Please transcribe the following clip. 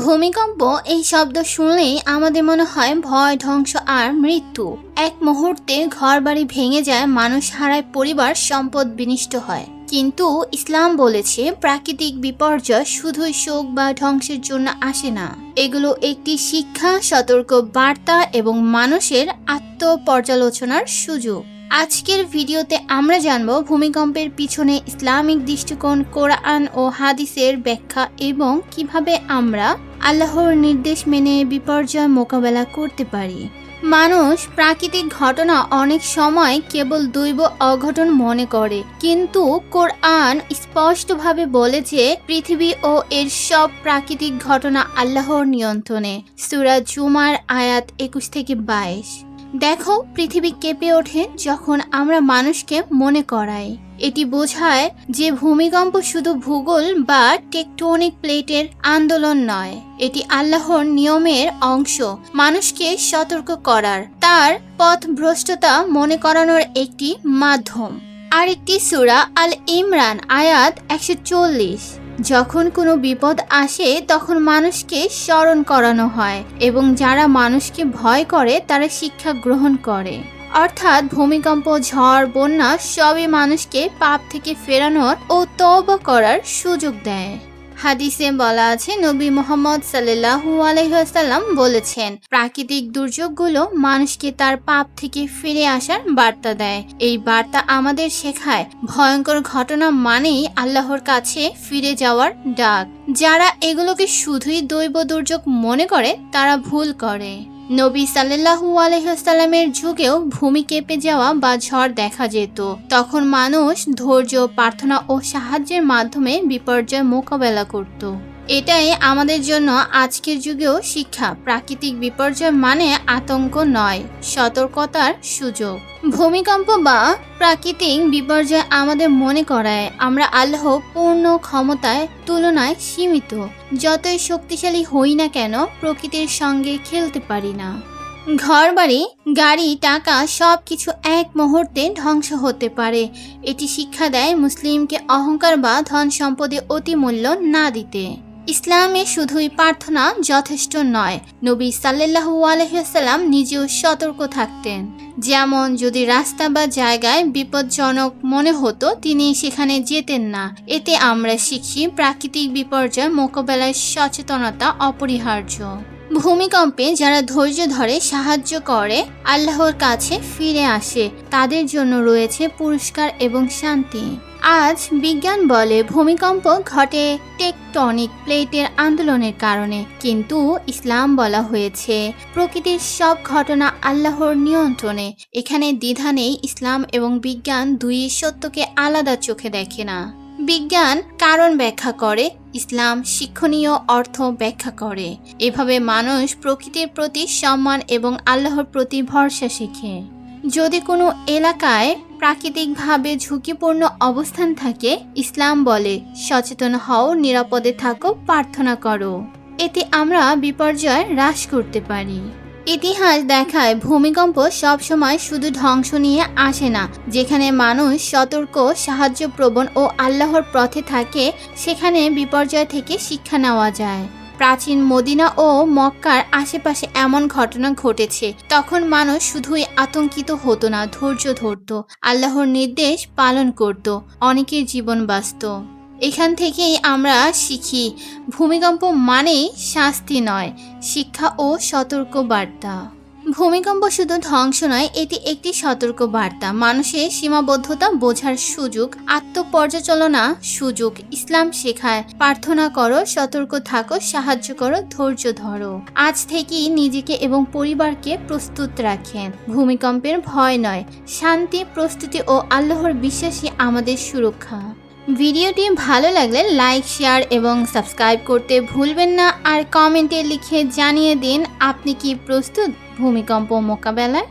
ভূমিকম্প এই শব্দ শুনলেই আমাদের মনে হয় ভয়, ধ্বংস আর মৃত্যু। এক মুহূর্তে ঘরবাড়ি ভেঙে যায়, মানুষ হারায়, পরিবার সম্পদ বিনষ্ট হয়। কিন্তু ইসলাম বলেছে প্রাকৃতিক বিপর্যয় শুধুই শোক বা ধ্বংসের জন্য আসে না। এগুলো একটি শিক্ষা, সতর্ক বার্তা এবং মানুষের আত্মপর্যালোচনার সুযোগ। আজকের ভিডিওতে আমরা জানব ভূমিকম্পের পিছনে ইসলামিক দৃষ্টিকোণ, কোরআন ও হাদিসের ব্যাখ্যা এবং কিভাবে আমরা আল্লাহর নির্দেশ মেনে বিপর্যয় মোকাবেলা করতে পারি। মানুষ প্রাকৃতিক ঘটনা অনেক সময় কেবল দৈব অঘটন মনে করে, কিন্তু কোরআন স্পষ্টভাবে বলে যে পৃথিবী ও এর সব প্রাকৃতিক ঘটনা আল্লাহর নিয়ন্ত্রণে। সূরা জুমার আয়াত 21-22। দেখো, পৃথিবী কেঁপে ওঠে যখন আমরা মানুষকে মনে করাই। এটি বোঝায় যে ভূমিকম্প শুধু ভূগোল বা টেকটোনিক প্লেটের আন্দোলন নয়, এটি আল্লাহর নিয়মের অংশ, মানুষকে সতর্ক করার, তার পথভ্রষ্টতা মনে করানোর একটি মাধ্যম। আরেকটি সূরা আল ইমরান আয়াত 140। যখন কোনো বিপদ আসে তখন মানুষকে স্মরণ করানো হয় এবং যারা মানুষকে ভয় করে তারা শিক্ষা গ্রহণ করে। অর্থাৎ ভূমিকম্প, ঝড়, বন্যা সবই মানুষকে পাপ থেকে ফেরানোর ও তওবা করার সুযোগ দেয়। হাদিসে বলা আছে, নবী মুহাম্মদ সাল্লাল্লাহু আলাইহি ওয়াসাল্লাম বলেছেন, প্রাকৃতিক দুর্যোগগুলো মানুষকে তার পাপ থেকে ফিরে আসার বার্তা দেয়। এই বার্তা আমাদের শেখায় ভয়ঙ্কর ঘটনা মানেই আল্লাহর কাছে ফিরে যাওয়ার ডাক। যারা এগুলোকে শুধুই দৈব দুর্যোগ মনে করে তারা ভুল করে। নবী সাল্লাল্লাহু আলাইহি ওয়াসাল্লামের যুগেও ভূমি কেঁপে যাওয়া বা ঝড় দেখা যেত। তখন মানুষ ধৈর্য, প্রার্থনা ও সাহায্যের মাধ্যমে বিপর্যয় মোকাবেলা করত। এটাই আমাদের জন্য আজকের যুগেও শিক্ষা। প্রাকৃতিক বিপর্যয় মানে আতঙ্ক নয়, সতর্কতার সুযোগ। ভূমিকম্প বা প্রাকৃতিক বিপর্যয় আমাদের মনে করায় আমরা আল্লাহ পূর্ণ ক্ষমতায় তুলনায় সীমিত। যতই শক্তিশালী হই না কেন, প্রকৃতির সঙ্গে খেলতে পারি না। ঘরবাড়ি, গাড়ি, টাকা সবকিছু এক মুহূর্তে ধ্বংস হতে পারে। এটি শিক্ষা দেয় মুসলিমকে অহংকার বা ধন সম্পদে অতিমূল্য না দিতে। ইসলামে শুধুই প্রার্থনা যথেষ্ট নয়, নবী সাল্লাল্লাহু আলাইহি ওয়াসাল্লাম নিজেও সতর্ক থাকতেন। যেমন যদি রাস্তা বা জায়গায় বিপজ্জনক মনে হতো তিনি সেখানে যেতেন না। এতে আমরা শিখি প্রাকৃতিক বিপর্যয় মোকাবেলায় সচেতনতা অপরিহার্য। ভূমিকম্পে যারা ধৈর্য ধরে, সাহায্য করে, আল্লাহর কাছে ফিরে আসে, তাদের জন্য রয়েছে পুরস্কার এবং শান্তি। আজ বিজ্ঞান বলে ভূমিকম্প ঘটে টেকটনিক প্লেটের আন্দোলনের কারণে, কিন্তু ইসলাম বলা হয়েছে প্রকৃতির সব ঘটনা আল্লাহর নিয়ন্ত্রণে। এখানে দ্বিধা নেই। ইসলাম এবং বিজ্ঞান দুই সত্যকে আলাদা চোখে দেখে না। বিজ্ঞান কারণ ব্যাখ্যা করে, ইসলাম শিক্ষণীয় অর্থ ব্যাখ্যা করে। এভাবে মানুষ প্রকৃতির প্রতি সম্মান এবং আল্লাহর প্রতি ভরসা শেখে। যদি কোনো এলাকায় প্রাকৃতিকভাবে ঝুঁকিপূর্ণ অবস্থান থাকে, ইসলাম বলে সচেতন হও, নিরাপদে থাকো, প্রার্থনা করো। এতে আমরা বিপর্যয় হ্রাস করতে পারি। ইতিহাস দেখায় ভূমিকম্প সবসময় শুধু ধ্বংস নিয়ে আসে না। যেখানে মানুষ সতর্ক, সাহায্যপ্রবণ ও আল্লাহর পথে থাকে, সেখানে বিপর্যয় থেকে শিক্ষা নেওয়া যায়। প্রাচীন মদিনা ও মক্কার আশেপাশে এমন ঘটনা ঘটেছে। তখন মানুষ শুধুই আতঙ্কিত হতো না, ধৈর্য ধরত, আল্লাহর নির্দেশ পালন করত, অনেকের জীবন বাঁচত। এখান থেকেই আমরা শিখি ভূমিকম্প মানেই শাস্তি নয়, শিক্ষা ও সতর্ক বার্তা। ভূমিকম্প শুধু ধ্বংস নয়, এটি একটি সতর্ক বার্তা, মানুষের সীমাবদ্ধতা বোঝার সুযোগ, আত্মপর্যালোচনা সুযোগ। ইসলাম শেখায় প্রার্থনা করো, সতর্ক থাকো, সাহায্য করো, ধৈর্য ধরো। আজ থেকেই নিজেকে এবং পরিবারকে প্রস্তুত রাখেন। ভূমিকম্পের ভয় নয়, শান্তি, প্রস্তুতি ও আল্লাহর বিশ্বাসী আমাদের সুরক্ষা। ভিডিওটি ভালো লাগলে লাইক, শেয়ার এবং সাবস্ক্রাইব করতে ভুলবেন না। আর কমেন্টে লিখে জানিয়ে দিন আপনি কি প্রস্তুত ভূমিকম্প মোকাবেলায়।